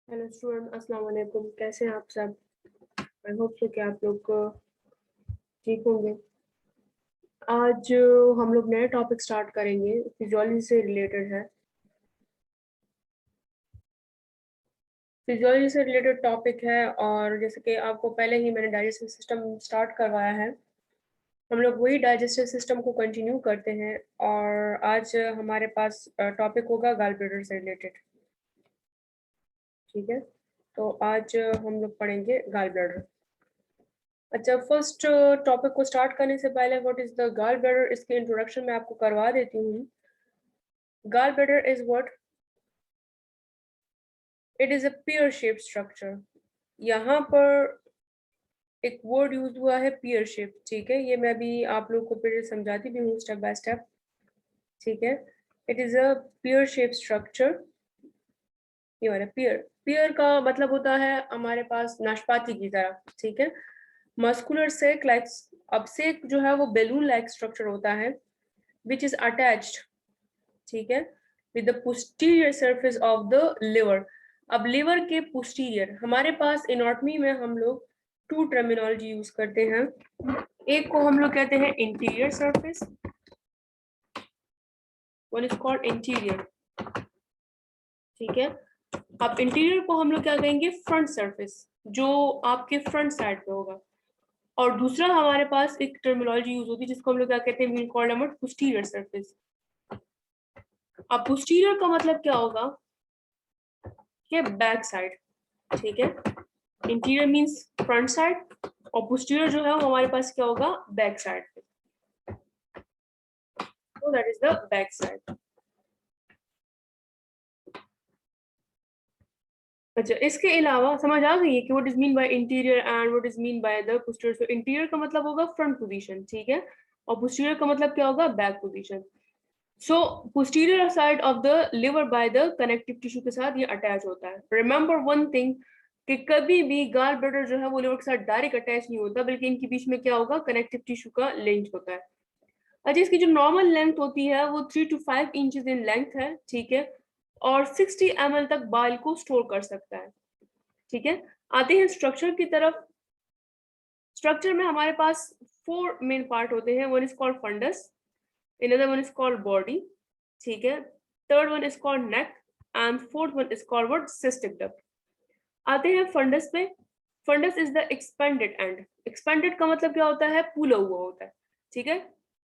Hello student, अस्सलाम वालेकुम। कैसे हैं आप सब? आई होप सो कि आप लोग ठीक होंगे। आज हम लोग नए टॉपिक स्टार्ट करेंगे, फिजियोलॉजी से रिलेटेड है। फिजियोलॉजी से रिलेटेड टॉपिक है और जैसे कि आपको पहले ही मैंने डाइजेस्टिव सिस्टम स्टार्ट करवाया है, हम लोग वही डाइजेस्टिव सिस्टम को कंटिन्यू करते हैं। और आज हमारे पास टॉपिक होगा गॉल ब्लैडर से रिलेटेड। ठीक है, तो आज हम लोग पढ़ेंगे गॉल ब्लैडर। अच्छा, फर्स्ट टॉपिक को स्टार्ट करने से पहले what is the gall bladder, इसके इंट्रोडक्शन मैं आपको करवा देती हूँ। Gallbladder is what? It is a pear shape structure. यहाँ पर एक वर्ड यूज हुआ है पेयर शेप। ठीक है, ये मैं भी आप लोग को फिर समझाती भी हूँ स्टेप बाय स्टेप। ठीक है, it is a pear shape structure. ये वाला पेयर, पेयर का मतलब होता है हमारे पास नाशपाती की तरह। ठीक है, मस्कुलर सेक लाइक, अब सेक जो है वो बेलून लाइक स्ट्रक्चर होता है विच इज अटैच्ड, ठीक है, with the posterior surface of the liver. अब लिवर के पोस्टीरियर, हमारे पास एनाटॉमी में हम लोग टू टर्मिनोलॉजी यूज करते हैं। एक को हम लोग कहते हैं interior surface, one is called interior. ठीक है, अब इंटीरियर को हम लोग क्या कहेंगे? फ्रंट सरफेस, जो आपके फ्रंट साइड पे होगा। और दूसरा हमारे पास एक टर्मिनोलॉजी यूज होती है जिसको हम लोग क्या कहते हैं? We called about posterior surface. अब पोस्टीरियर का मतलब क्या होगा? कि बैक साइड। ठीक है, इंटीरियर मींस फ्रंट साइड और पोस्टीरियर जो है वो हमारे पास क्या होगा? बैक साइड पे। तो that is the back side. अच्छा, इसके अलावा समझ आ गई है कि what is mean bye interior and what is mean by the posterior. So interior का मतलब होगा फ्रंट पोजीशन, ठीक है, और पोस्टीरियर का मतलब क्या होगा? Back position. So posterior side of the liver by the connective tissue के साथ ये अटैच होता है। रिमेंबर वन थिंग कि कभी भी गॉल ब्लैडर जो है वो लिवर के साथ डायरेक्ट अटैच नहीं होता, बल्कि इनके बीच में क्या होगा? कनेक्टिव टिश्यू का लिंक होता है। अच्छा, इसकी जो नॉर्मल लेंथ होती है वो 3 to 5 इंचेस इन लेंथ है। ठीक है, और 60 ml तक बाइल को स्टोर कर सकता है। ठीक है, आते हैं स्ट्रक्चर की तरफ। स्ट्रक्चर में हमारे पास 4 मेन पार्ट होते हैं। One is called fundus, another one is called body, ठीक है, third one is called neck and fourth one is called what? Cystic duct. आते हैं फंडस पे। Fundus is the expanded end. Expanded का मतलब क्या होता है? फूला हुआ होता है। ठीक है,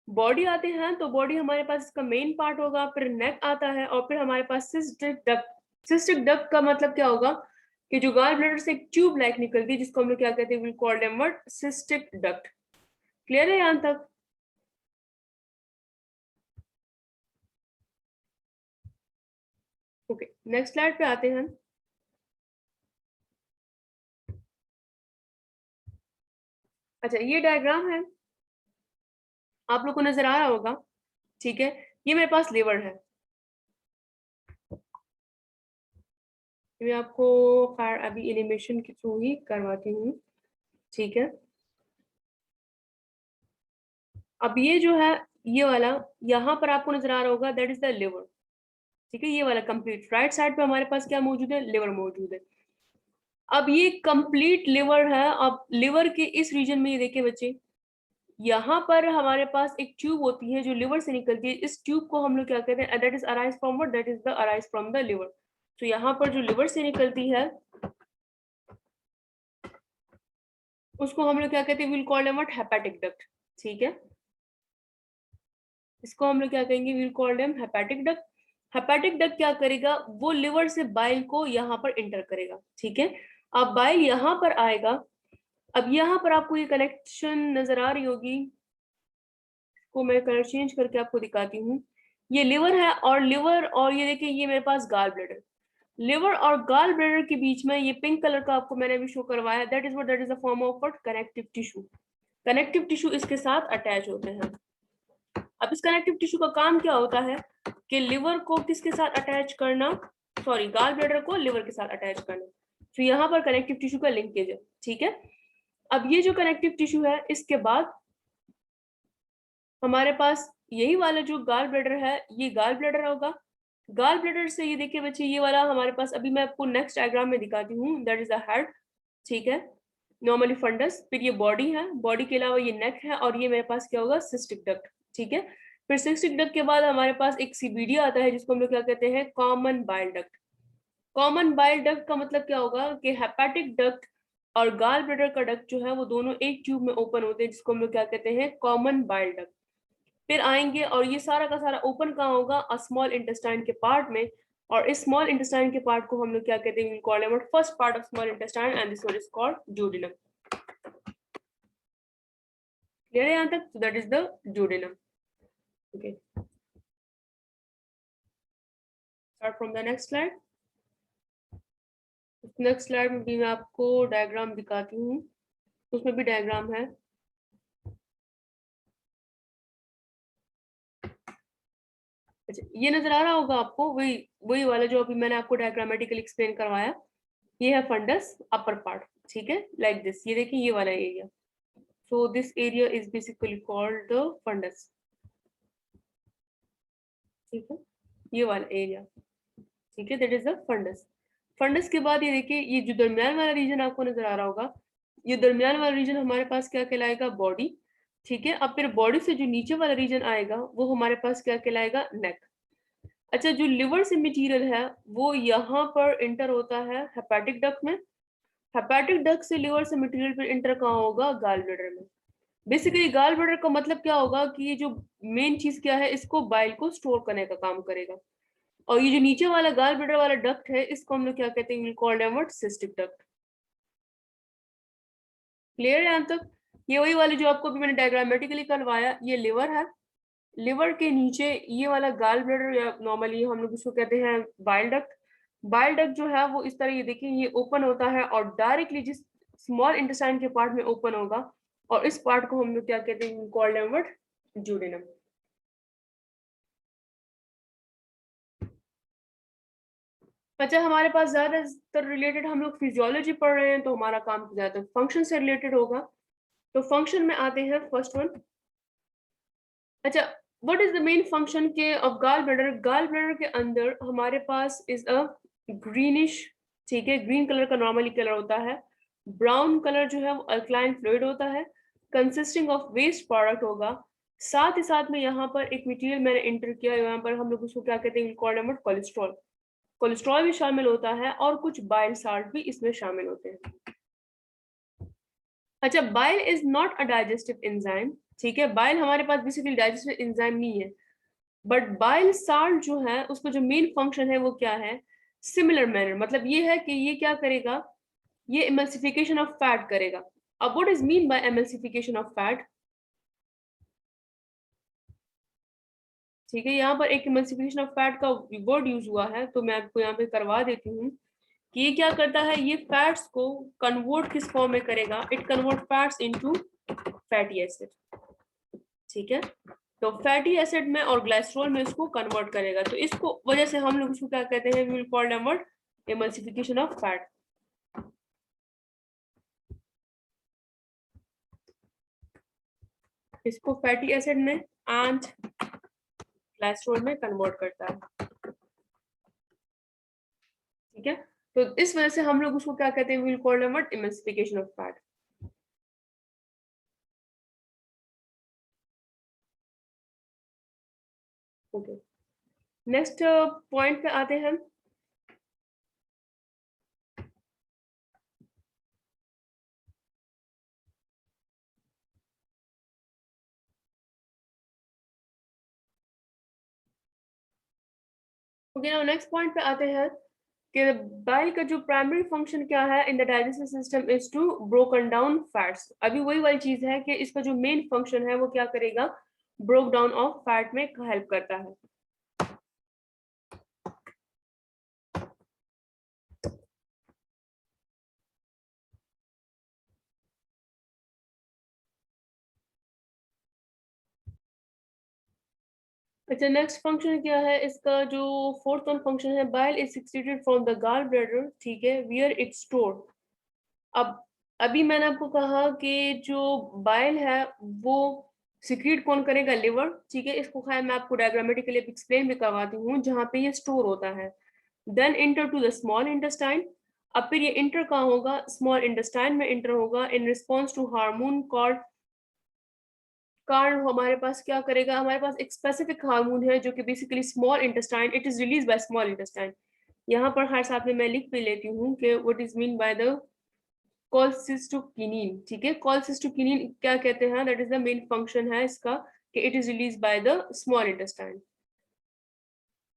बॉडी आते हैं तो बॉडी हमारे पास इसका मेन पार्ट होगा, फिर नेक आता है और फिर हमारे पास सिस्टिक डक्ट। सिस्टिक डक्ट का मतलब क्या होगा? कि जो गॉल ब्लैडर से एक ट्यूब लाइक निकलती है जिसको हम लोग क्या कहते हैं? We call them what? Cystic duct. Clear है यहां तक? ओके, नेक्स्ट स्लाइड पे आते हैं। अच्छा, ये डायग्राम है, आप लोग को नजर आ रहा होगा। ठीक है, ये मेरे पास लिवर है। मैं आपको खैर अभी एनिमेशन के थ्रू ही करवाती हूँ। ठीक है, अब ये जो है, ये वाला यहाँ पर आपको नजर आ रहा होगा, दैट इज द लिवर। ठीक है, ये वाला कंप्लीट राइट साइड पे हमारे पास क्या मौजूद है? लिवर मौजूद है। अब ये कंप्लीट लिवर है। अब लिवर के इस रीजन में ये देखिए बच्चे, यहाँ पर हमारे पास एक ट्यूब होती है जो लिवर से निकलती है। इस ट्यूब को हम लोग क्या कहते हैं? That is arise from what? That is the arise from the liver. तो यहाँ पर जो लिवर से निकलती है उसको हम लोग क्या कहते हैं? Will call them what? Hepatic duct. ठीक है, इसको हम लोग क्या कहेंगे? Will call them hepatic duct. Hepatic duct क्या करेगा? वो लिवर से बाइल को यहाँ पर इंटर करेगा। ठीक है, अब बाइल यहाँ पर आएगा। अब यहाँ पर आपको ये कनेक्शन नजर आ रही होगी, को मैं कलर चेंज करके आपको दिखाती हूँ। ये लिवर है और लिवर, और ये देखिए ये मेरे पास गॉल ब्लैडर। लिवर और गॉल ब्लैडर के बीच में ये पिंक कलर का आपको मैंने अभी शो करवाया, that is what? That is a form of what? Connective tissue. Connective tissue इसके साथ अटैच होते हैं। अब इस कनेक्टिव टिश्यू का काम क्या होता है? कि लिवर को किसके साथ अटैच करना? सॉरी, गॉल ब्लैडर को लिवर के साथ अटैच करना। तो यहाँ पर कनेक्टिव टिश्यू का लिंकेज है। ठीक है, अब ये जो कनेक्टिव टिश्यू है, इसके बाद हमारे पास यही वाला जो गॉल ब्लैडर है, ये गॉल ब्लैडर होगा। गाल ब्लैडर से ये देखिए बच्चे, ये वाला हमारे पास, अभी मैं आपको नेक्स्ट डायग्राम में दिखाती हूँ, दैट इज द हेड, ठीक है, नॉर्मली फंडस, फिर ये बॉडी है, बॉडी के अलावा ये नेक है, और ये मेरे पास क्या होगा, सिस्टिक डक्ट, ठीक है। फिर सिस्टिक डक्ट के बाद हमारे पास एक सीबीडी आता है, जिसको हम लोग क्या कहते हैं, common bile duct. Common bile duct का मतलब क्या होगा कि हेपेटिक डक्ट और गाल ब्लैडर का डक्ट जो है वो दोनों एक ट्यूब में ओपन होते हैं, जिसको हम लोग क्या कहते हैं, कॉमन बाइल डक्ट। फिर आएंगे, और ये सारा का सारा ओपन कहाँ होगा, स्मॉल इंटेस्टाइन के पार्ट में, और इस स्मॉल इंटेस्टाइन के पार्ट को हम लोग क्या कहते हैं, call about first part of small intestine, and this one is called duodenum. Clear है यहाँ तक? So that is the duodenum. Okay, start from the next slide. Next slide में भी मैं आपको डायग्राम दिखाती हूँ, उसमें भी डायग्राम है। अच्छा, ये नजर आ रहा होगा आपको, वही वही वाला जो अभी मैंने आपको डायग्रामेटिकली एक्सप्लेन करवाया। ये है फंडस अपर पार्ट, ठीक है, लाइक दिस, ये देखिए ये वाला area. So this area is basically called the fundus, ठीक है, ये वाला एरिया, ठीक है, that is the fundus. Fundus के बाद ये देखिए, ये जो दरमियान वाला रीजन आपको नजर आ रहा होगा, ये दरमियान वाला रीजन हमारे पास क्या कहलाएगा, बॉडी, ठीक है। अब फिर बॉडी से जो नीचे वाला रीजन आएगा वो हमारे पास क्या कहलाएगा, नेक। अच्छा, जो लिवर से मटेरियल है वो यहाँ पर इंटर होता है हेपेटिक डक्ट में। हेपेटिक डक्ट से लिवर से मटेरियल फिर इंटर कहाँ होगा, गाल ब्लैडर में। बेसिकली गाल ब्लैडर का मतलब क्या होगा कि ये जो मेन चीज क्या है, इसको बाइल को स्टोर करने का काम करेगा। और ये जो नीचे वाला गाल ब्लैडर वाला डक्ट है, इसको हम लोग क्या कहते हैं, called what, cystic duct. Clear है यहाँ तक? ये वही वाली जो आपको अभी मैंने डायग्रामेटिकली करवाया, ये लिवर है, लिवर के नीचे ये वाला गाल ब्लैडर, या नॉर्मली हम लोग इसको कहते हैं बाइल डक्ट। बाइल डक्ट जो है वो इस तरह, ये देखिए, ये ओपन होता है और डायरेक्टली जिस स्मॉल इंटेस्टाइन के पार्ट में ओपन होगा, और इस पार्ट को हम लोग क्या कहते हैं, कॉल्ड व्हाट, ड्यूडेनम। अच्छा, हमारे पास ज्यादातर रिलेटेड हम लोग फिजियोलॉजी पढ़ रहे हैं, तो हमारा काम ज्यादातर फंक्शन से रिलेटेड होगा। तो फंक्शन में आते हैं, फर्स्ट वन। अच्छा, what is the main function के of gall bladder? Gall bladder के अंदर हमारे पास इज अ ग्रीनिश, ठीक है, ग्रीन कलर का नॉर्मली कलर होता है। ब्राउन कलर जो है वो अल्कलाइन फ्लूइड होता है, कंसिस्टिंग ऑफ वेस्ट प्रोडक्ट होगा। साथ ही साथ में यहाँ पर एक मटेरियल मैंने इंटर किया, यहाँ पर हम लोग उसको क्या कहते हैं, कॉल्ड कोलेस्ट्रॉल। कोलेस्ट्रॉल भी शामिल होता है, और कुछ बाइल साल्ट भी इसमें शामिल होते हैं। अच्छा, bile is not a digestive enzyme, ठीक है, बाइल हमारे पास बेसिकली डाइजेस्टिव एंजाइम नहीं है। बट बाइल साल्ट जो है उसका जो मेन फंक्शन है वो क्या है, सिमिलर मैनर, मतलब ये है कि ये क्या करेगा, ये एमल्सिफिकेशन ऑफ फैट करेगा। अब what is mean bye emulsification of fat? ठीक है, यहाँ पर एक एमल्सिफिकेशन ऑफ फैट का वर्ड यूज हुआ है, तो मैं आपको यहाँ पे करवा देती हूँ कि ये क्या करता है, ये फैट्स को कन्वर्ट किस फॉर्म में करेगा, it convert fats into fatty acid, ठीक है। तो फैटी एसिड में और ग्लाइसरॉल में इसको कन्वर्ट करेगा, तो इसको वजह से हम लोग इसको क्या कहते हैं, we will call them what, emulsification of fat. इसको फैटी एसिड में एंड ग्लाइसरॉल में कन्वर्ट करता है, ठीक है। तो इस वजह से हम लोग उसको क्या कहते हैं, we will call them what, emulsification of fat. Okay, next point पे आते हैं। ओके, नाउ नेक्स्ट पॉइंट पे आते हैं कि बाइल का जो प्राइमरी फंक्शन क्या है in the digestive system is to broken down fats. अभी वही वाली चीज है कि इसका जो मेन फंक्शन है वो क्या करेगा, ब्रोक डाउन ऑफ फैट में हेल्प करता है। अच्छा, नेक्स्ट फंक्शन क्या है इसका, जो फोर्थ वन फंक्शन है, bile is secreted from the gall bladder, ठीक है, वियर इट्स स्टोर्ड। अब अभी मैंने आपको कहा कि जो बाइल है वो सिक्रीट कौन करेगा? लिवर, ठीक है। इसको खैर मैं आपको डायग्रामेटिकली एक्सप्लेन भी करवाती हूँ, जहाँ पे ये स्टोर होता है। Then enter to the small intestine. अब फिर ये इंटर कहाँ होगा? स्मॉल इंटेस्टाइन में इंटर होगा in response to hormone called, कारण हमारे पास क्या करेगा? हमारे पास एक स्पेसिफिक हार्मोन है जो कि basically small intestine, it is release by small intestine. यहाँ पर हर साथ में मैं लिख भी लेती हूँ कि what is mean by the cholecystokinin, ठीक है। कोलसिस्टोकिनिन क्या कहते हैं? That is the main function है इसका कि it is release by the small intestine.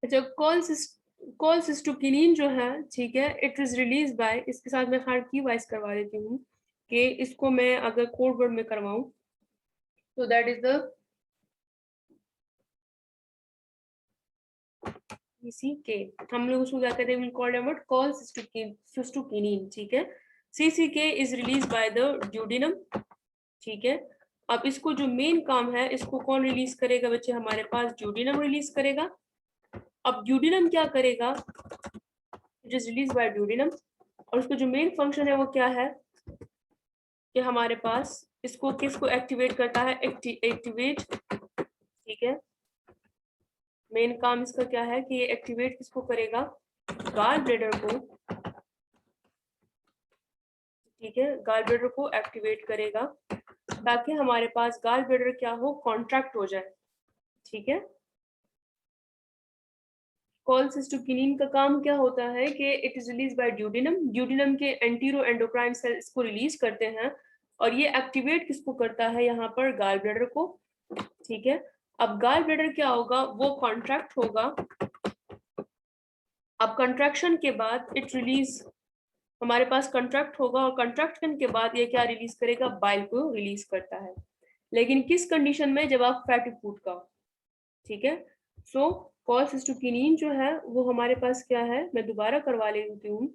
अच्छा, कोलसिस्टोकिनिन जो है, ठीक है, इट इज रिलीज बाय, इसके साथ मैं हर की वाइज करवा देती हूँ कि इसको मैं अगर कोड वर्ड में करवाऊं तो दैट इज द CCK। हम लोग उसको क्या कहते हैं? Called what? कोलसिस्टोकिनिन, ठीक है। CCK is release by the duodenum, ठीक है। अब इसको जो मेन काम है, इसको कौन रिलीज करेगा बच्चे? हमारे पास ड्यूडेनम रिलीज करेगा। अब ड्यूडेनम क्या करेगा? It is release bye duodenum, और उसका जो मेन फंक्शन है वो क्या है कि हमारे पास इसको किसको एक्टिवेट करता है? एक्टिवेट, ठीक है। मेन काम इसका क्या है कि ये एक्टिवेट किसको करेगा? गॉल ब्लैडर को, ठीक है। गॉल ब्लैडर को एक्टिवेट करेगा ताकि हमारे पास गॉल ब्लैडर क्या हो? कॉन्ट्रैक्ट हो जाए, ठीक है। कोलसिस्टोकिनिन का काम क्या होता है कि it is release bye duodenum. Duodenum के एंटीरो एंडोक्राइन सेल इसको रिलीज करते हैं, और ये एक्टिवेट किसको करता है? यहाँ पर गॉल ब्लैडर को, ठीक है। अब गॉल ब्लैडर क्या होगा? वो कॉन्ट्रैक्ट होगा। अब कंट्रैक्शन के बाद इट रिलीज, हमारे पास कंट्रैक्ट होगा, और कंट्रैक्शन के बाद ये क्या रिलीज करेगा? बाइल को रिलीज करता है। लेकिन किस कंडीशन में? जब आप फैटी फूड का, ठीक है। सो कोलसिस्टोकिनिन जो है वो हमारे पास क्या है? मैं दोबारा करवा लेती हूँ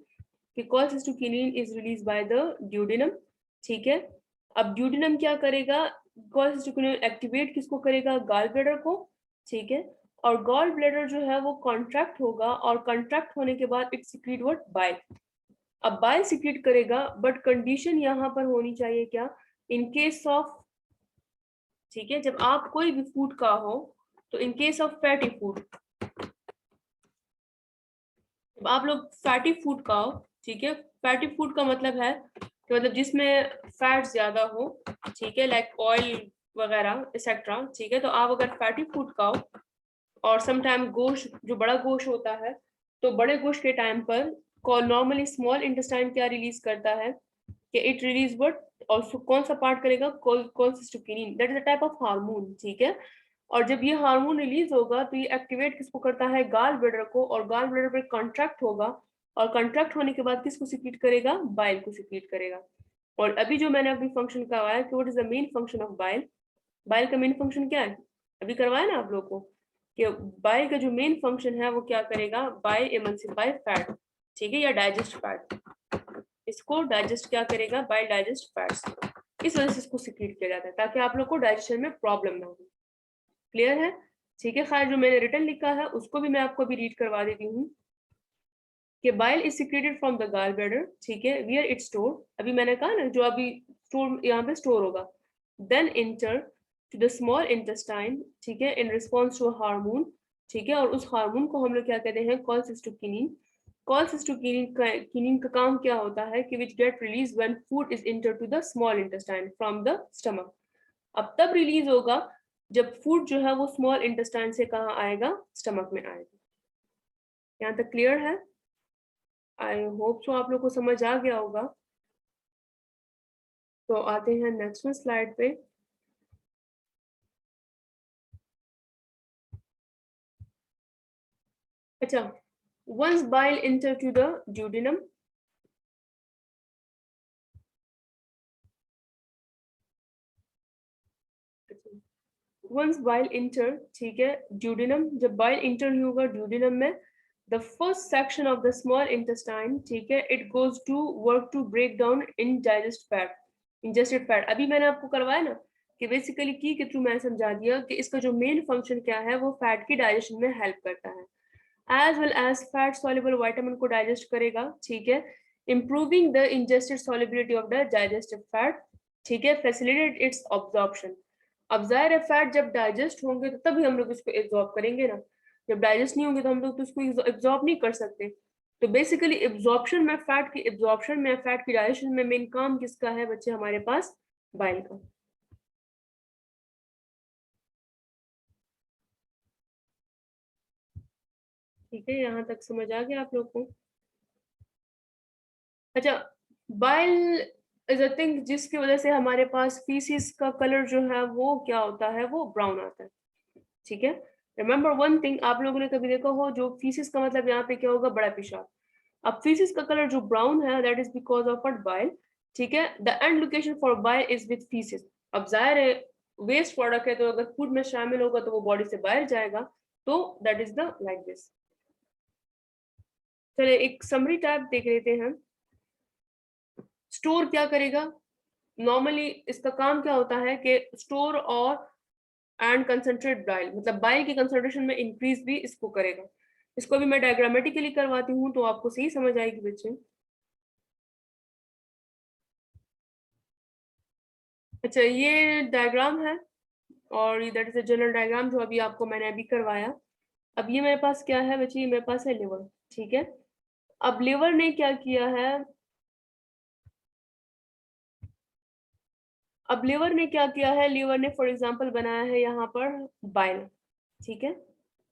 कि cholecystokinin is release by the duodenum, ठीक है। अब ड्यूडेनम क्या करेगा? कोलसिस्टोकिनिन एक्टिवेट किसको करेगा? गॉल ब्लैडर को, ठीक है। और गॉल ब्लैडर जो है वो कॉन्ट्रैक्ट होगा, और कॉन्ट्रैक्ट होने के बाद इट सीक्रेट व्हाट? बाइल। अब बाइल सीक्रेट करेगा, बट कंडीशन यहाँ पर होनी चाहिए क्या? इन केस ऑफ, ठीक है, जब आप कोई भी फूड का हो, तो in case of fatty food, जब आप लोग फैटी फूड का हो, ठीक है। फैटी फूड का मतलब है कि मतलब जिसमें फैट ज्यादा हो, ठीक है, लाइक ऑयल वगैरह एक्सेट्रा, ठीक है। तो आप अगर फैटी फूड खाओ, और समटाइम गोश्त, जो बड़ा गोश्त होता है, तो बड़े गोश्त के टाइम पर नॉर्मली स्मॉल इंटेस्टाइन क्या रिलीज करता है कि इट रिलीज व्हाट? और कौन सा पार्ट करेगा? Cholecystokinin, that is a type of hormone, ठीक है। और जब ये हार्मोन रिलीज होगा तो ये एक्टिवेट किसको करता है? गॉल ब्लैडर को, और गॉल ब्लैडर पे कॉन्ट्रैक्ट होगा, और कॉन्ट्रैक्ट होने के बाद किसको सीक्रेट करेगा? बाइल को सीक्रेट करेगा। और अभी जो मैंने अभी फंक्शन करवाया कि what is the main function of bile? Bile का मेन फंक्शन क्या है? अभी करवाया ना आप लोगों को कि बाइल का जो मेन फंक्शन है वो क्या करेगा? बाइल एमल्सिफाई फैट, ठीक है, या डाइजेस्ट फैट। इसको डाइजेस्ट क्या करेगा? Bile digest fats. इस वजह से इसको सीक्रेट किया जाता है ताकि आप लोग को डाइजेशन में प्रॉब्लम ना हो। क्लियर है? ठीक है। खैर, जो मैंने रिटर्न लिखा है उसको भी मैं आपको अभी रीड करवा देती हूँ कि bile is secreted from the gall bladder, ठीक है, वियर इट स्टोर। अभी मैंने कहा ना, जो अभी स्टोर यहाँ पे स्टोर होगा। Then enter to the small intestine, ठीक है, इन रिस्पॉन्स टू हार्मोन, ठीक है। और उस हार्मोन को हम लोग क्या कहते हैं? कोलसिस्टोकिनिन। कोलसिस्टोकिनिन का काम क्या होता है कि which get release when food is enter to the small intestine from the stomach. अब तब रिलीज होगा जब फूड जो है वो स्मॉल इंटेस्टाइन से कहाँ आएगा? स्टमक में आएगा। यहाँ तक क्लियर है? आई होप सो आप लोग को समझ आ गया होगा। तो आते हैं नेक्स्ट स्लाइड पे। अच्छा, once bile enter to the duodenum, once bile enter, ठीक है, duodenum, जब bile enter ही होगा duodenum में, the first section of the small intestine, ठीक है, it goes to work to break down ingested fat। अभी मैंने आपको करवाया ना कि बेसिकली की के थ्रू मैंने समझा दिया कि इसका जो मेन फंक्शन क्या है, वो फैट की डाइजेशन में हेल्प करता है, as well as fat soluble vitamin को डाइजेस्ट करेगा, ठीक है, improving the ingested solubility of the digestive fat, ठीक है, फैसिलिटेट इट्स ऑब्जॉर्प्शन। अब जाहिर है फैट जब डाइजेस्ट होंगे तो तभी हम लोग इसको एब्जॉर्ब करेंगे ना, जब डाइजेस्ट नहीं होंगे तो हम लोग तो इसको एब्जॉर्ब नहीं कर सकते। तो बेसिकली एब्जॉर्प्शन में फैट की डाइजेशन में मेन काम किसका है बच्चे, हमारे पास बाइल का। ठीक है, यहाँ तक समझ आ गया आप लोग को? अच्छा, बाइल इज अ थिंग जिसकी वजह से हमारे पास फीसिस का कलर जो है वो क्या होता है, वो ब्राउन आता है। ठीक है, रिमेम्बर वन थिंग, आप लोगों ने कभी देखा हो जो फीसिस का मतलब यहाँ पे क्या होगा, बड़ा पेशाब। अब फीसिस का कलर जो ब्राउन है that is because of a bile. ठीक है, the end location for bile is with faeces. अब जाहिर है वेस्ट प्रोडक्ट है, तो अगर फूड में शामिल होगा तो वो बॉडी से बाहर जाएगा, तो that is the like this. चलिए एक समरी टाइप देख लेते हैं। स्टोर क्या करेगा, नॉर्मली इसका काम क्या होता है कि स्टोर और एंड कंसंट्रेट बाइल, मतलब बाइल की कंसंट्रेशन में इंक्रीज भी इसको करेगा। इसको भी मैं डायग्रामेटिकली करवाती हूँ तो आपको सही समझ आएगी बच्चे। अच्छा, ये डायग्राम है और that is a general diagram जो अभी आपको मैंने अभी करवाया। अब ये मेरे पास क्या है बच्चे, ये मेरे पास है लिवर। ठीक है, अब लिवर ने क्या किया है, अब लिवर ने क्या किया है, लिवर ने फॉर एग्जांपल बनाया है यहाँ पर बाइल। ठीक है,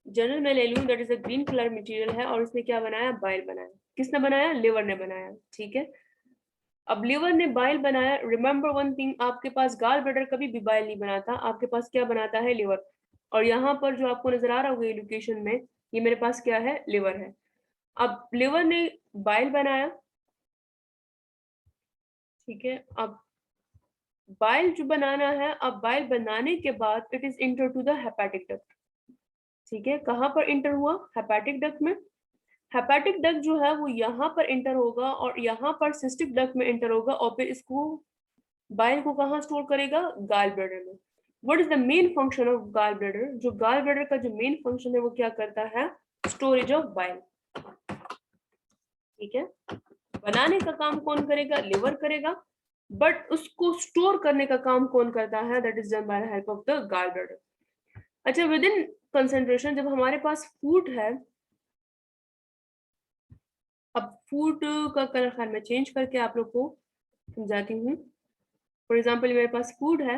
जनरल में ले लूं that is a green colour material है और इसने क्या बनाया, बाइल बनाया। किसने बनाया, लिवर ने बनाया। ठीक है, अब लिवर ने बाइल बनाया, रिमेंबर वन थिंग, आपके पास गाल ब्लैडर कभी भी बाइल नहीं बनाता, आपके पास क्या बनाता है, लिवर। और यहाँ पर जो आपको नजर आ रहा होगा लोकेशन में, ये मेरे पास क्या है, लिवर है। अब लिवर ने बाइल बनाया। ठीक है, अब बाइल जो बनाना है, अब बाइल बनाने के बाद it is enter to the hepatic duct. ठीक है, कहाँ पर इंटर हुआ, हेपेटिक डक्ट में। हेपेटिक डक्ट जो है वो यहाँ पर इंटर होगा और यहाँ पर सिस्टिक डक्ट में इंटर होगा और फिर इसको बाइल को कहाँ स्टोर करेगा, गाल ब्लैडर में। What is the main function of gall bladder, जो गाल ब्लैडर का जो मेन फंक्शन है वो क्या करता है, स्टोरेज ऑफ बाइल। ठीक है, बनाने का काम कौन करेगा, लिवर करेगा, बट उसको स्टोर करने का काम कौन करता है, that is done by the help of the gall bladder. अच्छा, विद इन कंसेंट्रेशन जब हमारे पास फूड है, अब फूड का कलर खैर मैं चेंज करके आप लोग को समझाती हूँ। फॉर एग्जाम्पल मेरे पास फूड है,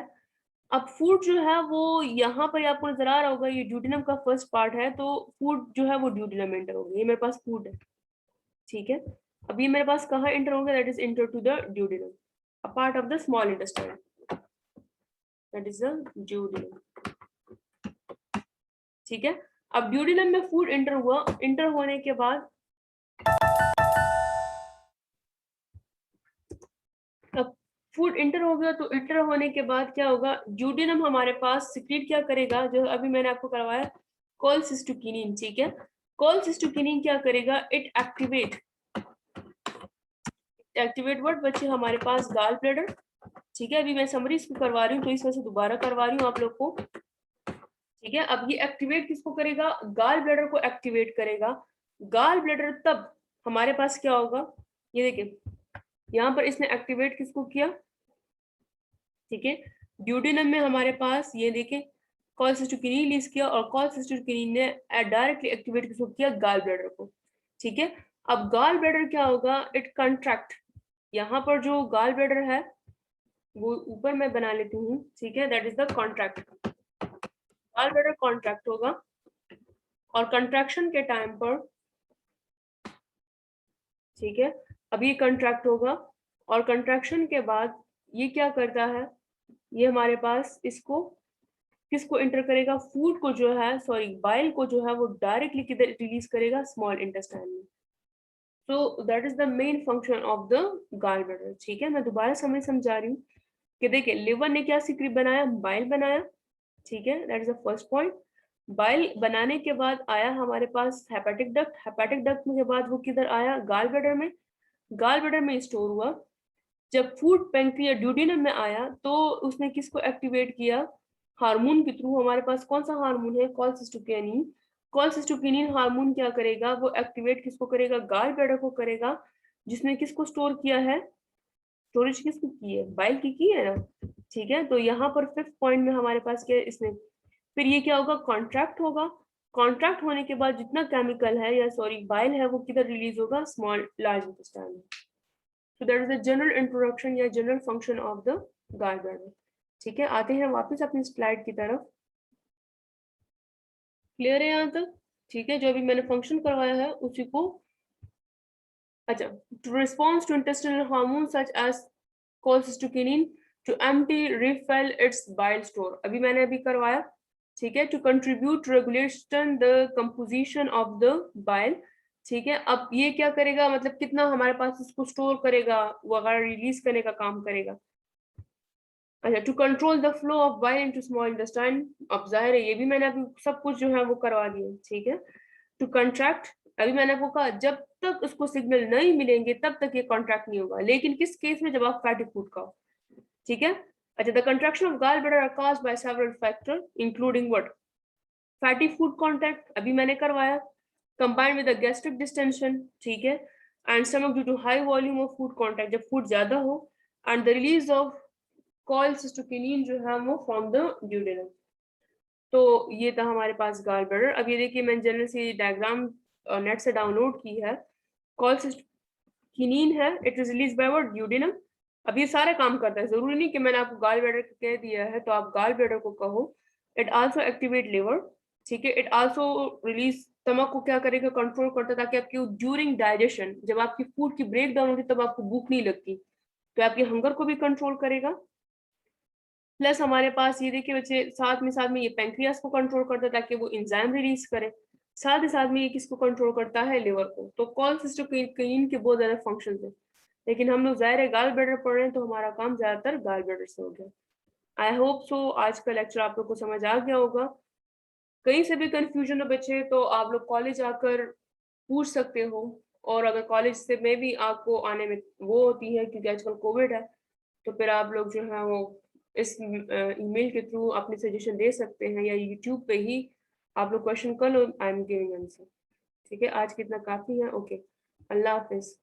अब फूड जो है वो यहाँ पर आपको नजर आ रहा होगा, ये ड्यूडिनम का फर्स्ट पार्ट है, तो फूड जो है वो ड्यूडिनम में एंटर होगा, ये मेरे पास फूड है। ठीक है, अब ये मेरे पास कहाँ एंटर होगा, that is enter to the duodenum, a part of the small intestine, that is the duodenum. ठीक है, अब ड्यूडिनम में फूड एंटर हुआ, एंटर होने के बाद अब फूड इंटर हो गया, तो इंटर होने के बाद क्या होगा, ड्यूडिनम हमारे पास सिक्रीट क्या करेगा, जो अभी मैंने आपको करवाया, कोलसिस्टोकिनिन। ठीक है, कोलसिस्टोकिनिन क्या करेगा, इट एक्टिवेट व्हाट बच्चे, हमारे पास गाल ब्लैडर। ठीक है, अभी मैं समरी इसको करवा रही हूँ तो इस वजह से दोबारा करवा रही हूँ आप लोग को। ठीक है, अब ये एक्टिवेट किसको करेगा, गाल ब्लैडर को एक्टिवेट करेगा। गाल ब्लैडर तब हमारे पास क्या होगा, ये देखिए यहाँ पर इसने एक्टिवेट किसको किया। ठीक है, ड्यूडिनम में हमारे पास ये देखें कॉलसिस्टोकिनिन रिलीज किया और कॉलसिस्टोकिनिन ने डायरेक्टली एक्टिवेट किसको किया, गाल ब्लैडर को। ठीक है, अब गाल ब्लैडर क्या होगा, इट कंट्रैक्ट, यहाँ पर जो गाल ब्लैडर है वो ऊपर मैं बना लेती हूँ। ठीक है, that is the contract, gall bladder contract होगा और कंट्रैक्शन के टाइम पर, ठीक है, अब ये कंट्रैक्ट होगा और कंट्रैक्शन के बाद ये क्या करता है, ये हमारे पास इसको किसको इंटर करेगा, फूड को जो है, सॉरी बाइल को जो है वो डायरेक्टली किधर रिलीज करेगा, स्मॉल इंटेस्टाइन में। So that is the main function of the gall bladder. ठीक है, मैं दोबारा समझा रही हूँ कि देखिए लिवर ने क्या सिक्रीट बनाया, बाइल बनाया। ठीक है, that is the first point. Bile बनाने के बाद आया हमारे पास हेपेटिक डक्ट, हेपेटिक डक्ट के बाद वो किधर आया, गाल ब्लैडर में, गाल ब्लैडर में स्टोर हुआ। जब फूड पैंक्रिया ड्यूडिनम में आया तो उसने किसको एक्टिवेट किया, हार्मोन के थ्रू, हमारे पास कौन सा हार्मोन है, कोलसिस्टोकिनिन। कोलसिस्टोकिनिन हार्मोन क्या करेगा, वो एक्टिवेट किसको करेगा, गाल ब्लैडर को करेगा, जिसने किसको स्टोर किया है, स्टोरेज किसकी की है, बाइल की है ना, ठीक है। तो यहाँ पर 5th पॉइंट में हमारे पास क्या है इसमें, फिर ये क्या होगा, कॉन्ट्रैक्ट होगा। कॉन्ट्रैक्ट होने के बाद जितना केमिकल है या सॉरी बाइल है वो किधर रिलीज होगा, स्मॉल लार्ज इंटेस्टाइन में। So that is the general introduction या general function of the gallbladder। ठीक है, आते हैं वापस अपनी स्लाइड की तरफ। क्लियर है यहाँ तक? ठीक है, जो अभी मैंने फंक्शन करवाया है उसी को, अच्छा, to response to intestinal hormones such as cholecystokinin to empty refill its bile store, अभी मैंने अभी करवाया, ठीक है। to contribute to regulation the composition of the bile, ठीक है। अब ये क्या करेगा, मतलब कितना हमारे पास इसको स्टोर करेगा, वगैरह रिलीज करने का काम करेगा। अच्छा, to control the flow of bile into small intestine, अब जाहिर है ये भी मैंने अभी सब कुछ जो है वो करवा दिया, ठीक है। टू कंट्रैक्ट, अभी मैंने आपको कहा जब तक उसको सिग्नल नहीं मिलेंगे तब तक ये कॉन्ट्रैक्ट नहीं होगा, लेकिन किस केस में, जब आप फैटी फूड खाओ, ठीक है। अच्छा, the contraction of gall bladder are caused by several factor including what, fatty food contact अभी मैंने करवाया, combined with the gastric distension, ठीक है, and stomach due to high volume of food contact, जब फूड ज्यादा हो, and the release of cholecystokinin जो है वो फ्रॉम द duodenum। तो ये था हमारे पास गॉल ब्लैडर। अब ये देखिए मैंने जनरल सी डायग्राम नेट से डाउनलोड की है। cholecystokinin है, it is release by what, duodenum। अब ये सारे काम करता है, जरूरी नहीं कि मैंने आपको गॉल ब्लैडर कह दिया है तो आप गॉल ब्लैडर को कहो। इट आल्सो एक्टिवेट लिवर, ठीक है। इट आल्सो रिलीज, स्टमक को क्या करेगा, कंट्रोल करता है ताकि आपकी ड्यूरिंग डाइजेशन, जब आपकी फूड की ब्रेक डाउन होती तब आपको भूख नहीं लगती, तो आपके हंगर को भी कंट्रोल करेगा। प्लस हमारे पास ये देखिए बच्चे, साथ में ये पेंक्रियास को कंट्रोल करता है ताकि वो एंजाइम रिलीज करे, साथ में ये किसको कंट्रोल करता है, लिवर को। तो cholecystokinin के बहुत ज्यादा फंक्शन है, लेकिन हम लोग ज़ाहिर है गॉल ब्लैडर पढ़ रहे हैं तो हमारा काम ज्यादातर गॉल ब्लैडर से हो गया। आई होप सो आज का लेक्चर आप लोग को समझ आ गया होगा। कहीं से भी कंफ्यूजन हो बच्चे तो आप लोग कॉलेज आकर पूछ सकते हो, और अगर कॉलेज से में भी आपको आने में वो होती है क्योंकि आजकल कोविड है, तो फिर आप लोग जो है वो इस ईमेल के थ्रू अपने सजेशन दे सकते हैं, या यूट्यूब पे ही आप लोग क्वेश्चन कर लो, आई एम गिविंग आंसर। ठीक है, आज कितना काफी है। ओके, अल्लाह हाफिज।